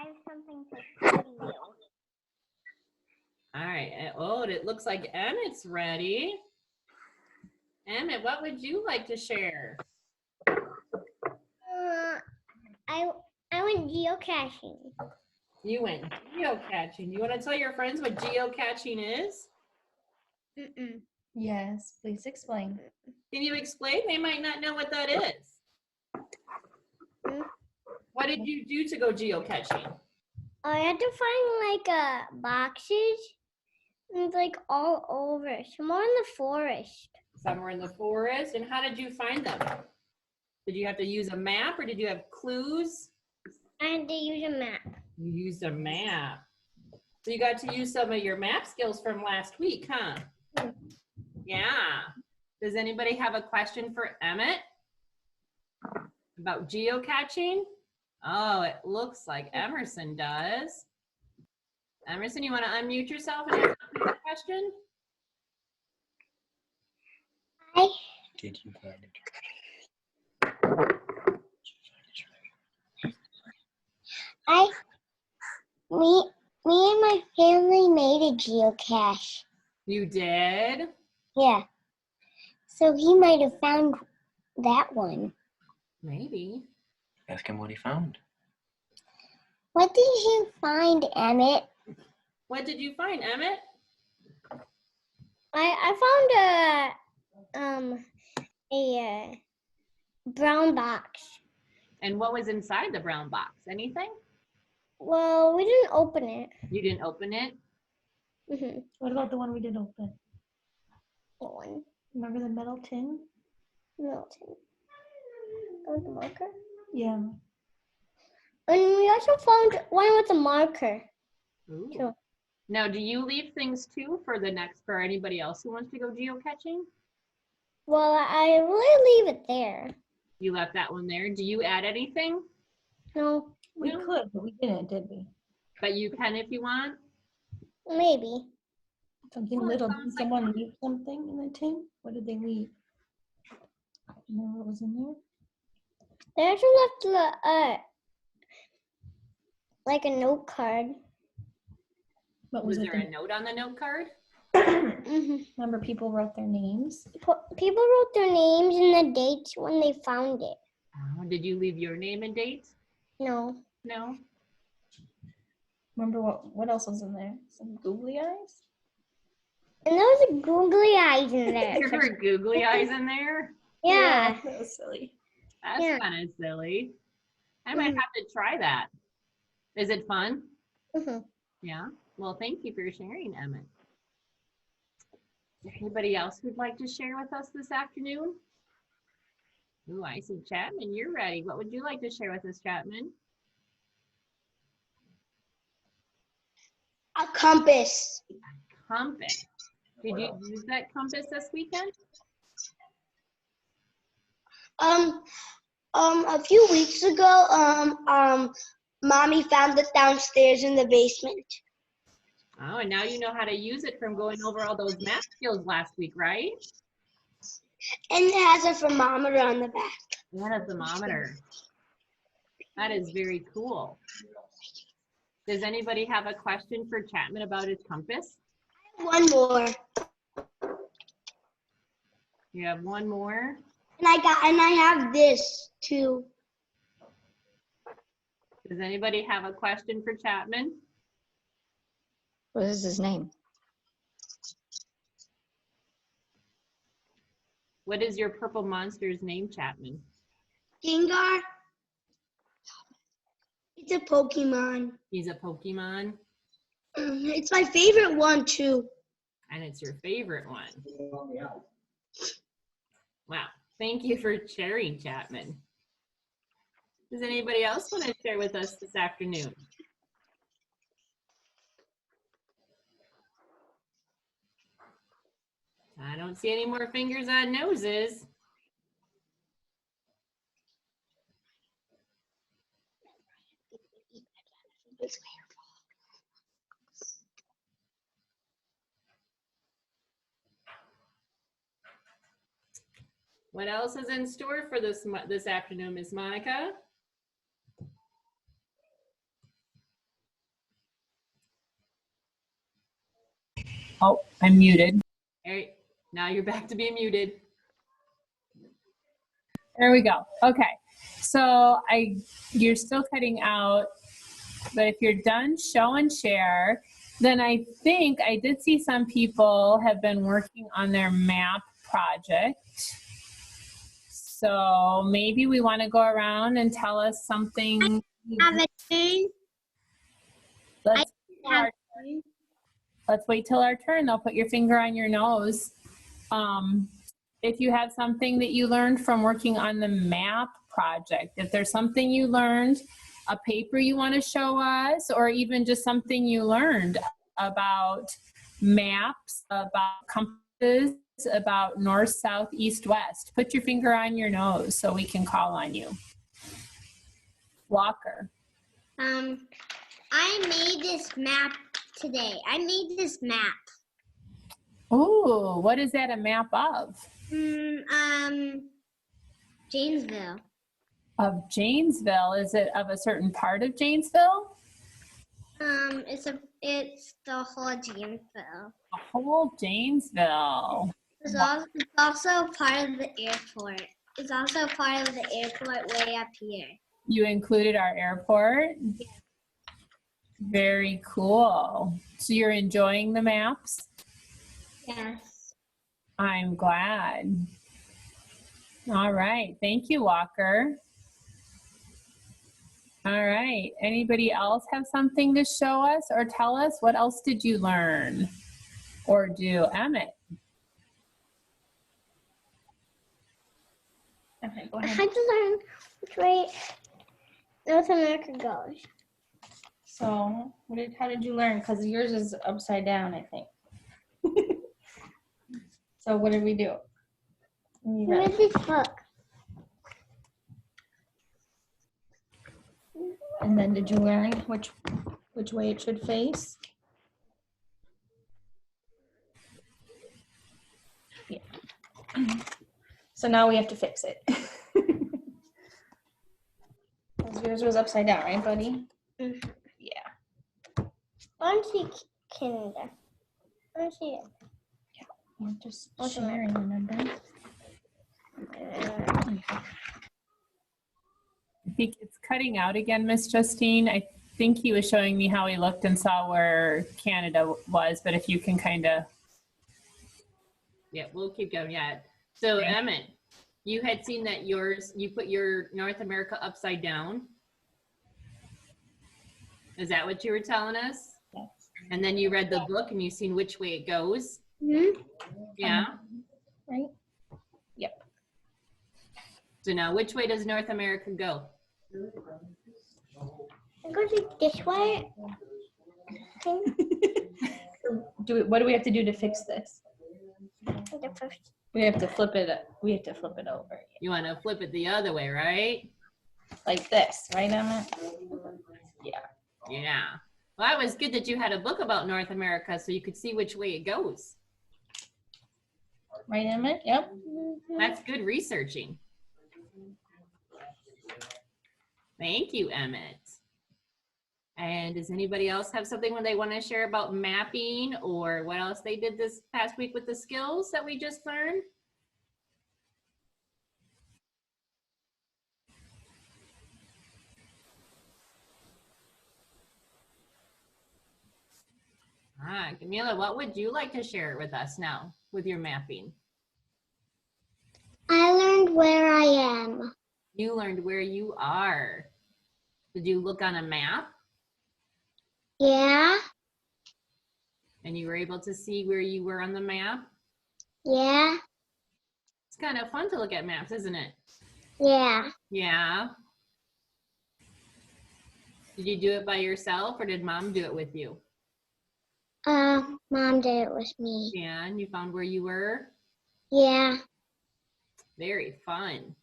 have something to tell you. All right. Oh, it looks like Emmett's ready. Emmett, what would you like to share? I went geocaching. You went geocaching. You want to tell your friends what geocaching is? Yes, please explain. Can you explain? They might not know what that is. What did you do to go geocaching? I had to find boxes and like all over. Some more in the forest. Somewhere in the forest. And how did you find them? Did you have to use a map or did you have clues? I had to use a map. You used a map. So you got to use some of your map skills from last week, huh? Yeah. Does anybody have a question for Emmett about geocaching? Oh, it looks like Emerson does. Emerson, you want to unmute yourself and ask a question? Hi. Did you find it? Me and my family made a geocache. You did? Yeah. So he might have found that one. Maybe. Ask him what he found. What did you find, Emmett? What did you find, Emmett? I found a brown box. And what was inside the brown box? Anything? Well, we didn't open it. You didn't open it? What about the one we did open? What one? Remember the metal tin? Milton. Oh, the marker? Yeah. And we also found one with a marker. Ooh. Too. Now, do you leave things too for anybody else who wants to go geocaching? Well, I really leave it there. You left that one there. Do you add anything? No, We No. could, but we didn't, did we? But you can if you want. maybe. Something Well, it little. sounds Did like someone fun. leave something in the tin? What did they leave? You know what was in there? They also left like a note card. What Was was it? there a note on the note card? Remember, people wrote their names. People wrote their names and the dates when they found it. Oh, did you leave your name and date? No. No. Remember what else was in there? Some googly eyes? And there was a googly eyes in there. There were googly eyes in there. Yeah. That was silly. That's Yeah. kind of silly. I might have to try that. Is it fun? Yeah. Well, thank you for sharing, Emmett. Is there anybody else who'd like to share with us this afternoon? Ooh, I see Chapman, you're ready. What would you like to share with us, Chapman? A compass. Compass. Did you use that compass this weekend? A few weeks ago, Mommy found it downstairs in the basement. Oh, and now you know how to use it from going over all those math skills last week, right? And it has a thermometer on the back. And a thermometer. That is very cool. Does anybody have a question for Chapman about his compass? One more. You have one more? And I have this too. Does anybody have a question for Chapman? What is his name? What is your purple monster's name, Chapman? Gengar. It's a Pokemon. He's a Pokemon, It's my favorite one too. and it's your favorite one. Wow. Thank you for sharing, Chapman. Does anybody else want to share with us this afternoon? I don't see any more fingers on noses. What else is in store for this afternoon, Miss Monica? Oh, I'm muted. All right, now you're back to being muted. There we go. Okay. So you're still cutting out, but if you're done show and share, then I think I did see some people have been working on their map project. So maybe we want to go around and tell us something. Have a turn. Let's wait till our turn. They'll put your finger on your nose. If you have something that you learned from working on the map project, if there's something you learned, a paper you want to show us, or even just something you learned about maps, about compasses, about north, south, east, west, put your finger on your nose so we can call on you. Walker. I made this map today. I made this map. Ooh, what is that a map of? Janesville. Of Janesville. Is it of a certain part of Janesville? It's the whole Janesville. The whole Janesville. It's also part of the airport. It's also part of the airport way up here. You included our airport? Yeah. Very cool. So you're enjoying the maps? Yes. I'm glad. All right. Thank you, Walker. All right. Anybody else have something to show us or tell us? What else did you learn or do? Emmett. Okay, go I ahead. had to learn which way North America goes. So, how did you learn? Because yours is upside down, I think. So, what did we do? You read- Where's this book? And then did you learn which way it should face? Yeah. So now we have to fix it. 'Cause yours was upside down, right, buddy? Mm-hmm. Yeah. I want to see Canada. I want to see it. You're just sharing, remember? I think it's cutting out again, Miss Justine. I think he was showing me how he looked and saw where Canada was, but if you can kind of. Yeah, we'll keep going. Yeah. So Emmett, you had seen that you put your North America upside down. Is that what you were telling us? Yes. And then you read the book and you've seen which way it goes. Mm-hmm. Yeah. Right? Yep. So now which way does North America go? It goes this way. What do we have to do to fix this? The first. We have to flip it. We have to flip it over. You want to flip it the other way, right? Like this, right, Emma? Yeah. Yeah. Well, that was good that you had a book about North America so you could see which way it goes. Right, Emma? Yep. That's good researching. Thank you, Emmett. And does anybody else have something when they want to share about mapping or what else they did this past week with the skills that we just learned? Camila, what would you like to share with us now with your mapping? I learned where I am. You learned where you are. Did you look on a map? Yeah. And you were able to see where you were on the map? Yeah. It's kind of fun to look at maps, isn't it? Yeah. Yeah. Did you do it by yourself or did Mom do it with you? Mom did it with me. Yeah, and you found where you were? Yeah. Very fun.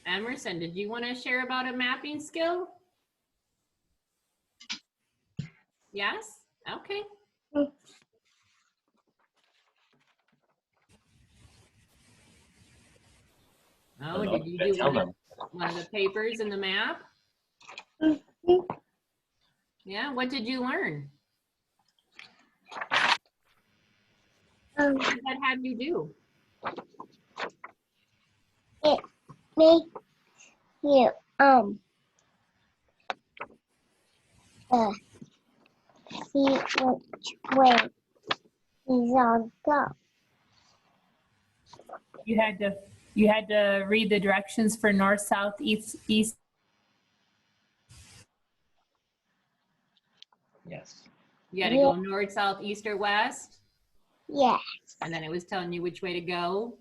Emerson, did you want to share about a mapping skill? Yes? Okay. Oh, did you do one of the papers in the map? Yeah, what did you learn? Um, What did that have you do? it makes you see which way these all go. You had to read the directions for north, south, east. Yes. You had to go north, south, east, or west? Yeah. And then it was telling you which way to go?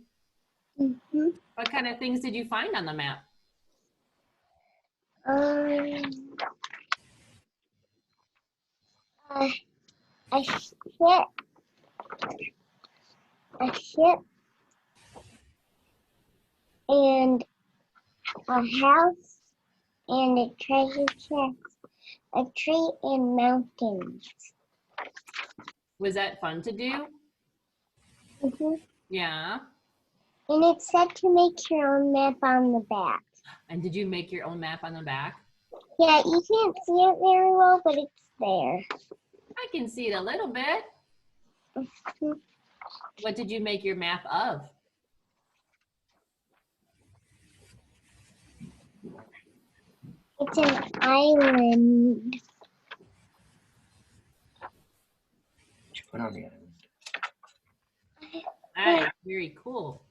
Mm-hmm. What kind of things did you find on the map? A ship, and a house, and a treasure chest, a tree, and mountains. Was that fun to do? Mm-hmm. Yeah. And it said to make your own map on the back. And did you make your own map on the back? Yeah, you can't see it very well, but it's there. I can see it a little bit. Mm-hmm. What did you make your map of? It's an island. What you put on the island? Ah, very cool.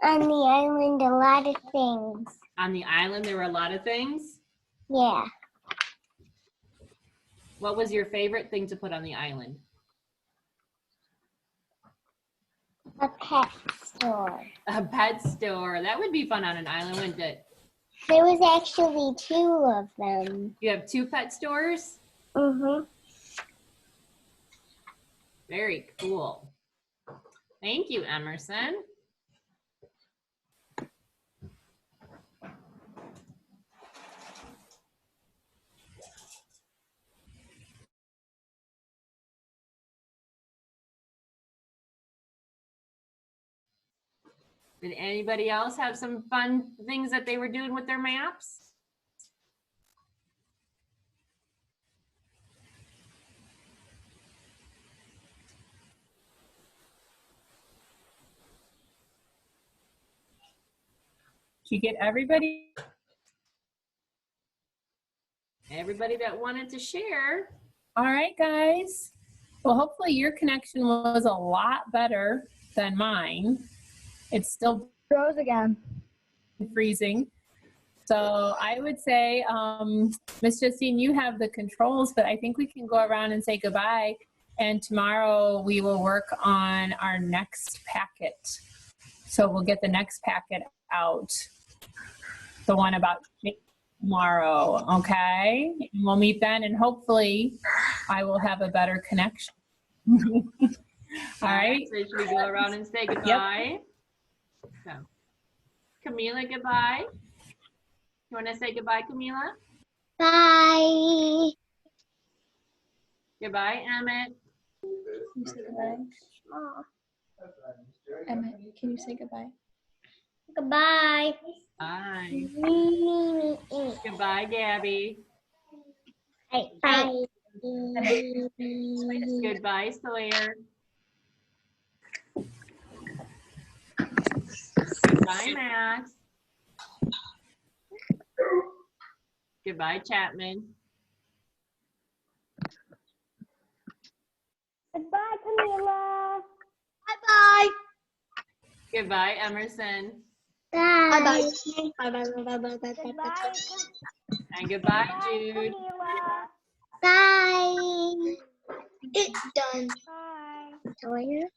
On the island, a lot of things. On the island, there were a lot of things. Yeah. What was your favorite thing to put on the island? A pet store. A pet store. That would be fun on an island, wouldn't it? There was actually 2 of them. You have 2 pet stores? Mm-hmm. Very cool. Thank you, Emerson. Did anybody else have some fun things that they were doing with their maps? Did you get everybody? Everybody that wanted to share. All right, guys. Well, hopefully your connection was a lot better than mine. It's still Rose again. freezing. So I would say, Miss Justine, you have the controls, but I think we can go around and say goodbye. And tomorrow we will work on our next packet. So we'll get the next packet out, the one about tomorrow, okay? And we'll meet then, and hopefully I will have a better connection. All right. So should we go around and say goodbye? So, Camila, goodbye. You want to say goodbye, Camila? Bye. Goodbye, Emmett. Can you say goodbye? Emmett, can you say goodbye? Goodbye. Bye. Bye. Goodbye, Gabby. Bye. Goodbye, Sawyer. Goodbye, Max. Goodbye, Chapman. Goodbye, Camila. Bye-bye. Goodbye, Emerson. Bye. Bye-bye. Bye-bye. Goodbye. And goodbye, Jude. Bye. It's done. Bye. Sawyer.